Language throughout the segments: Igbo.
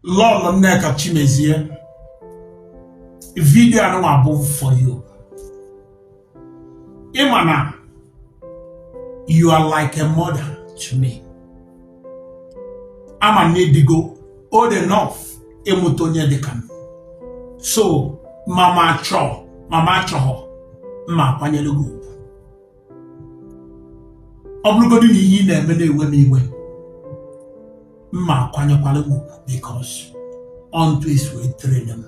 Lolo Nneka Chimezie, video I know above for you. Imana, you are like a mother to me. I'm a need to go old enough, emutonya dekan. So, mama cho, ma panyelugu. Oblugodi ni yi na emene iwe. Ma kwanyekwalewu because unto his way train them.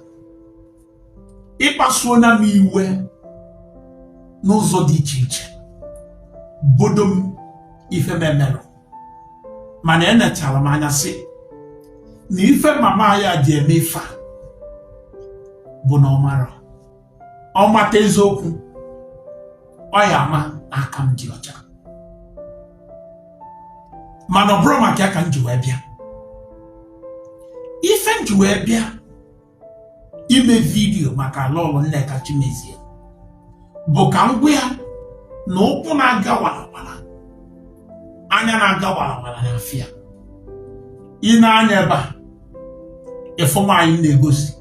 Ipa na mi iwe n'ụzọ dị iche iche. Bodom ife memelo. Mana enetara m anya sị na ife mama ya ji eme ife bụ na ọ mata eziokwu ọ ya ama aka m dị ọcha. Mana ọ bụrụ maka ya ka m ji wee bịa. Ife m ji wee bịa ime video maka Lolo Nneka Chimezie bụ ka m gwa ya na ụkwụ na-aga walawala, anya na-aga walawala n'afịa. Ị na-anya ebe a efọm anyị na-egosi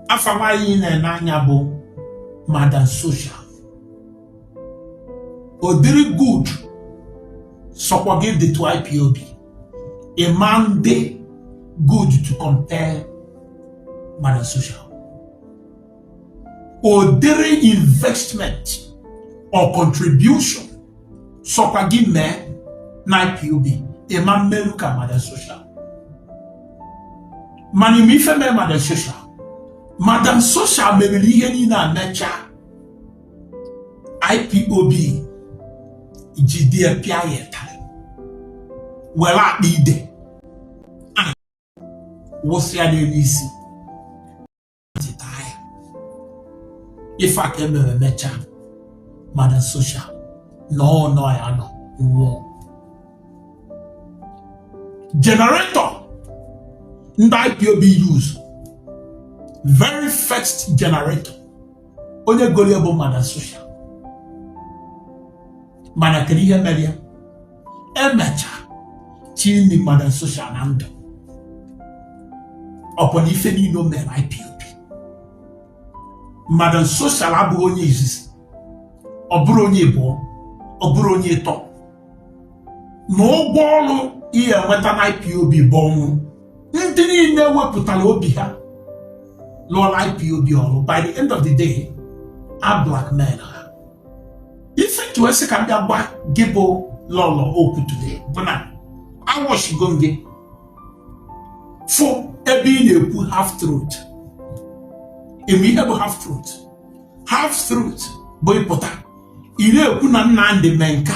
afam anyị na-anya bụ Madam Social. Odiri good sọkwa give the to IPOB a man dey good to compare Madam Social. Odiri investment or contribution sọkwa give me na IPOB a man meluka Madam Social. Mani mi fe me Madam Social. Madam Social mebili ihe ni na mecha IPOB jide pia yeta. Wela ide. Wosi ade nisi. Titaya. Ifa keme mecha Madam Social. No ya no. Wo. Generator nda IPOB use. Very first generator. Onye goliable Madam Social. Mana kerihe media. Emecha chini Madam Social nando. Upon ife ni no men IPOB. Madam Social abu onye izizi. Oburu onye bo. Oburu onye to. No bolu iye nweta na IPOB bonu. Ndị niile wepụtara obi ha lụọ IPOB ọrụ. By the end of the day, a black men ha. Ife to ese ka bịa gba gebo Lolo okwu today. Buna, I wash gonge. For ebe ị na-ekwu half truth. Emi ihe bụ half truth. Half truth bụ ịpụta. Ị na-ekwu na Nnamdi Menka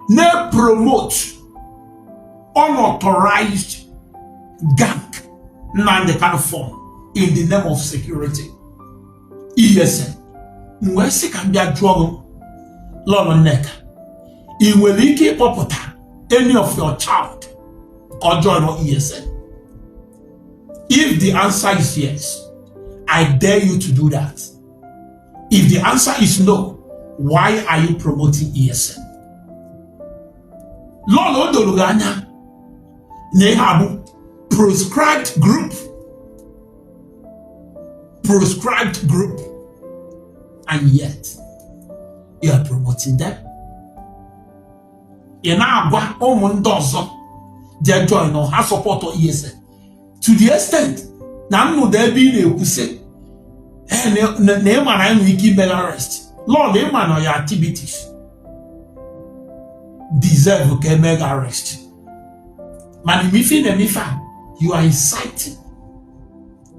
na-promote unauthorized gang Nnamdi can form in the name of security. ESN. Mgbe si ka mbịa jụọ Lolo Nneka, ị nwere ike ịkpọpụta any of your child or join ESN? If the answer is yes, I dare you to do that. If the answer is no, why are you promoting ESN? Lolo Doluganya Nehabu proscribed group, and yet you are promoting them. You now agwa ụmụ ndị ọzọ je join or ha support ESN to the extent na nnụdị ebe ị na-ekwu sị na ịma na enwe ike ime arrest. Lord, ịma na your activities deserve ka emega arrest. Mana imifi na emifa, you are inciting.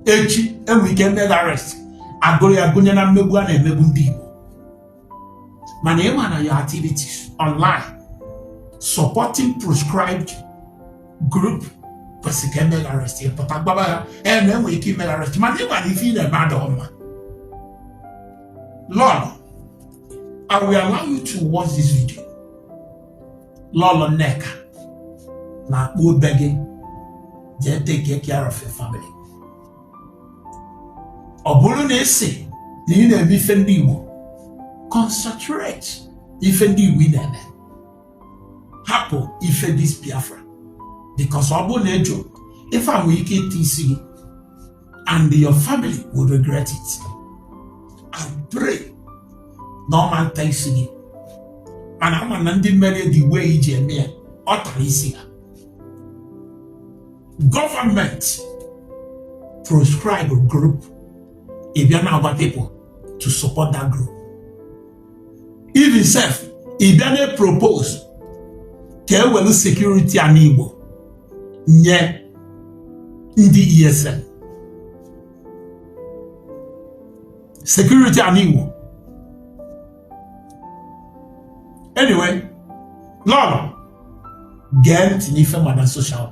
Echi enwe ike emega arrest. Agụrụ ya gụnye na mmegbu a na-emegbu ndị Igbo. Mana ịma na your activities online supporting proscribed group kwesị ka emega arrest. Pụta gbaba ya na enwe ike emega arrest. Mana ịma na ife na-eme adọma. Lord, I will allow you to watch this video. Lolo Nneka na akpụ begging, just take care of your family. Ọ bụrụ na ese na ị na-eme ife ndị Igbo, concentrate ife ndị Igbo ị na-eme. Hapụ ife this Biafra. Because ọ bụ na ejo if I'm wicked TC and your family will regret it. I pray no man takes it. And I'm an undemanded the way Jamia or Tarisia. Government proscribe a group if you're not about people to support that group. Even self, if you're propose care well security and evil, yeah, in the ESN. Security and evil. Anyway, Lord, get in if I'm social.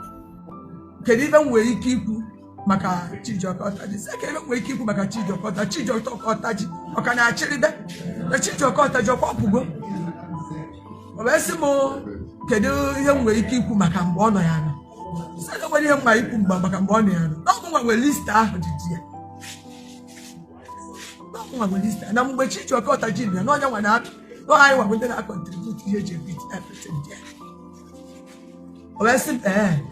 Can even wake you maka Chijokota. The second wake you maka Chijokota, Chijokota, or can I actually that? The Chijokota Jokopugo. Ovesimo, can you young wake you Macamboniana? So nobody have my Pumba Macamboniana. No one will list after the year. No one will list, and I'm with Chijokota Junior, no one up. No, I want to contribute to everything.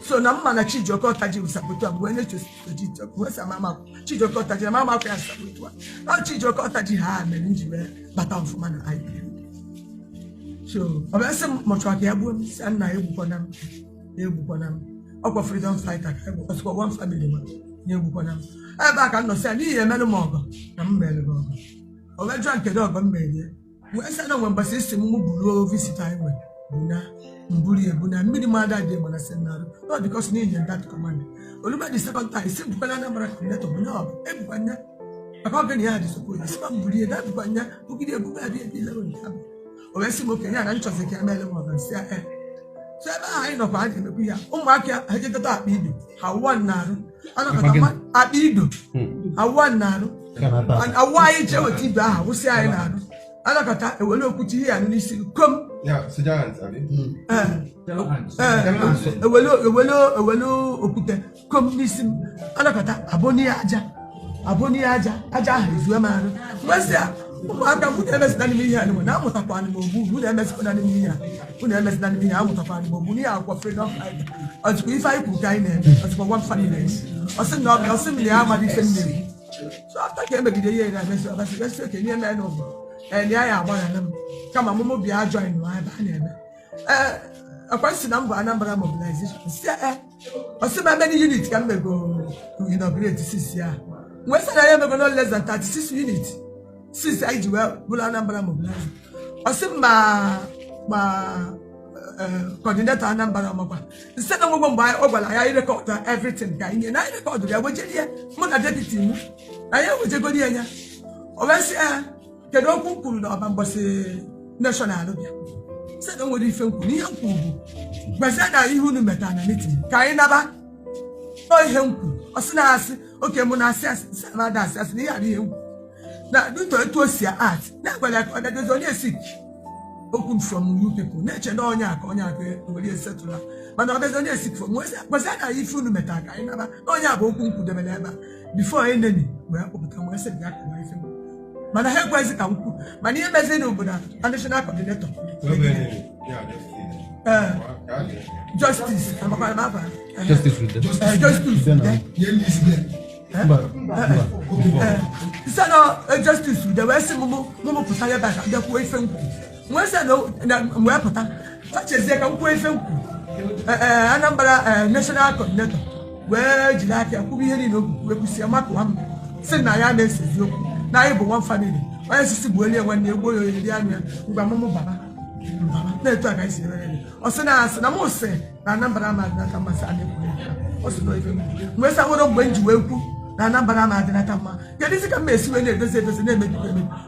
So now man Chijokota ji usabutu when it is Chijokota mama Chijokota ji mama kwa sabutu now Chijokota ji ha menjiwe bata mfuma na IPOB so obese motwake abu san na ebu konam okwa freedom fighter ka ebu so one family ma na ebu konam e ba ka no say ni ye melu mogo na mmelu go obejo nke do go mmelu we say no when base system mu bulu visitor anyway buna Mburi ebuna midi mada de mona senaro not because ni in that command oluma the second time simple na mara net of no ebanya akogani ya disappoint simba mburi na ebanya ugide ebuga bi level ntab o wesi mo kenya na nchose ke amele mo ban sia so ba ai no kwa de meku ya umaka hajeta abido hawan naru ana kata abido hawan naru and awai je woti ba ha wo sia ai naru ana kata ewele okuti ya no ni si kom yeah, so giants, are ewelo okute communism anakata aboni aja izu maru wesia umaka mu ms na nimi ya ni na mutakwa ni mobu mu ms na nimi ya mu ms na nimi ya mutakwa ni mobu ni akwa freedom fighter atiku if I could guy name atiku one family osin no be osin ni amadi family so after ke be gide ye na ms abasi ke ni na no and ya agba na kama mumu bia join no aba na ebe akwasi na mbo Anambra mobilization sia osima many unit can go inaugurate this year we say na go no less than 36 units since I do well Anambra mobilization osima coordinator Anambra makwa instead of go buy ogwala ya record everything ka inye na record ya wejelie mo na deputy mu aye wejegodi anya obesi kedo kunkuru na obambose national bia se don wodi fenku ni yanku gbese na ihu nu meta na meeting kai na ba o henku osina ase okay mo na ase ma da ase ni ya ni henku na do to sia art na kwala oda do ni sick open from you people na che na onya aka we settle mana oda do ni sick from gbese na ihu nu meta kai na ba onya ba okunku de bele ba before enemy we obuta mo se dia ka wa ife mana he kwezi ka nku mana ye beze no buda national coordinator justice justice with them justice justice with the west mumu puta ye ba ka ko ife nku mo se no mo puta fa cheze ka nku ife nku Anambra national coordinator we jila ka ku bi he ni no we kusia mako am se na ya na sezi oku na ibo one family why sisi bueli enwan na egbo yo yedi anu ngba momo baba na etu aka isi re osina asina mo se na Anambra ma na kama sa ne ku osino ife mwe sa wodo gbe nji weku na Anambra ma de na kama yedi sika me esi we na edoze na emebi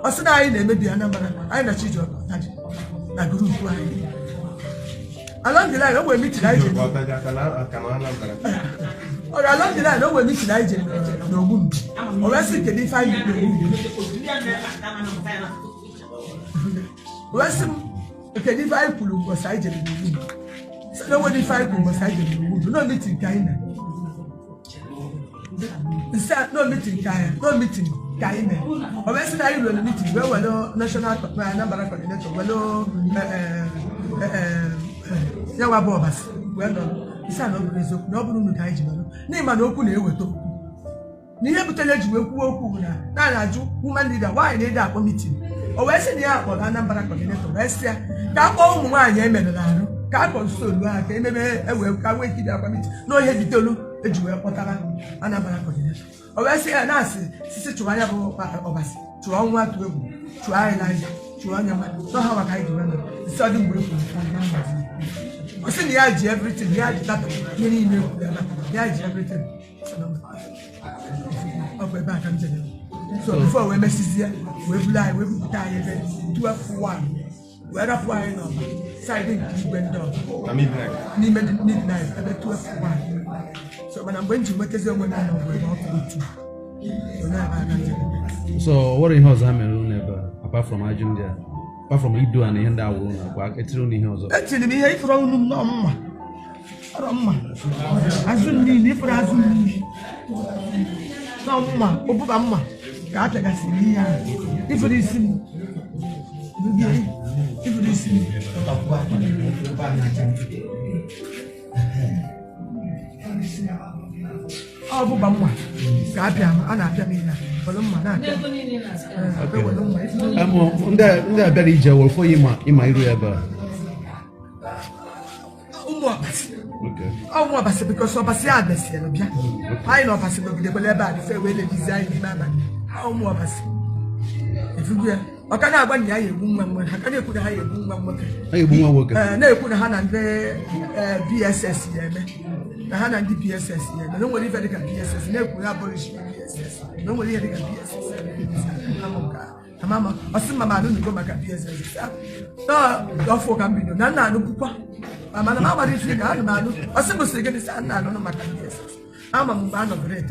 osina ayi na emebi Anambra ayi na Chijokota ji na group ayi along the line we meet like or along the line no we meet like no good or we see ke define we see ke define pulu go side no good so no we define pulu go side no good no meeting kind no meeting kind or we see na you no meeting we no national Anambra coordinator we no yawa bobas well done isa no rezo no bunu no kai jino n'ịma na okwu na-eweta okwu na ihe butere eji wee kwuo okwu na na-ajụ woman leader nwaanyị na-ede akpọ mitin o wee sị na ya akpọrọ Anambra coordinator wee sị ya ka akpọọ ụmụ nwaanyị emerụrụ arụ ka a kọnsolu ha ka ememe ewee ka wee kide akwa mitin na ohe bitolu eji wee kpọtara Anambra coordinator o wee sị ya na-asị sisi chụwa anya bụ ọbasi chụọ ọnwa atụ egwu chụọ anyị n'anya chụọ anya mmadụ n'ọha maka anyị jiwe isi ọdị mgbe ekwuru o sị na ya ji everything ya ji data ihe niile ekwuru ya ji everything ọ bụ ebe aka m jere so before wee mesizie wee bulu anyị wee bupụta anyị ebe 12-1 wee rapụ anyị n'ọba saịdị nke igwe ndị ọzọ n'ime midnight ebe 12-1 so mana mgbe m ji nwetazi onwe m nọ mgbe ọkụ otu onye ebe aka m jere. So what in house hamen never apart from Ajundia, apart from Ido and the end I will not etiri ihe ọzọ. Etiri m ihe ifuru unu nọ mma. Ọrọ mma. Azụ nni ifuru azụ nni. Nọ mma, obuba mma. Ka apịagasị ihe ya. Ifuru isi m. Bibi ifuru isi m. Obuba mma. Ka apịa m, a na-apịa m ihe. Ọlụ mma na-apịa. Ndị abịara ije were fọ ịma iru ebe a. Ụmụ ọbasi. Ụmụ ọbasi because ọbasi a desiere bịa. Anyị na ọbasi nọgidekwala ebe a dịfe wee lebizi anyị n'ime abalị. Ụmụ ọbasi. Efugu ya. Ọka na-agba na ya egbu nwa nwoke. Ha ka na-ekwu na ha egbu nwa nwoke. Ha egbu nwa nwoke. Na-ekwu na ha na ndị BSS ya eme. Na ha na ndị BSS ya eme. Na nwere ife dịka BSS. Na-ekwu na abolish BSS. Na nwere ihe dịka BSS. Mama, osi mama anu ngo maka BSS. No, ofo ka mbido. Na nna anu pukwa. Mama na mama dị fika anu anu. Osi mo sege ni sa nna anu maka BSS. Ama mu ba no great.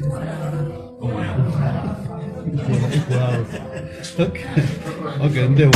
Okay. Okay, ndewo.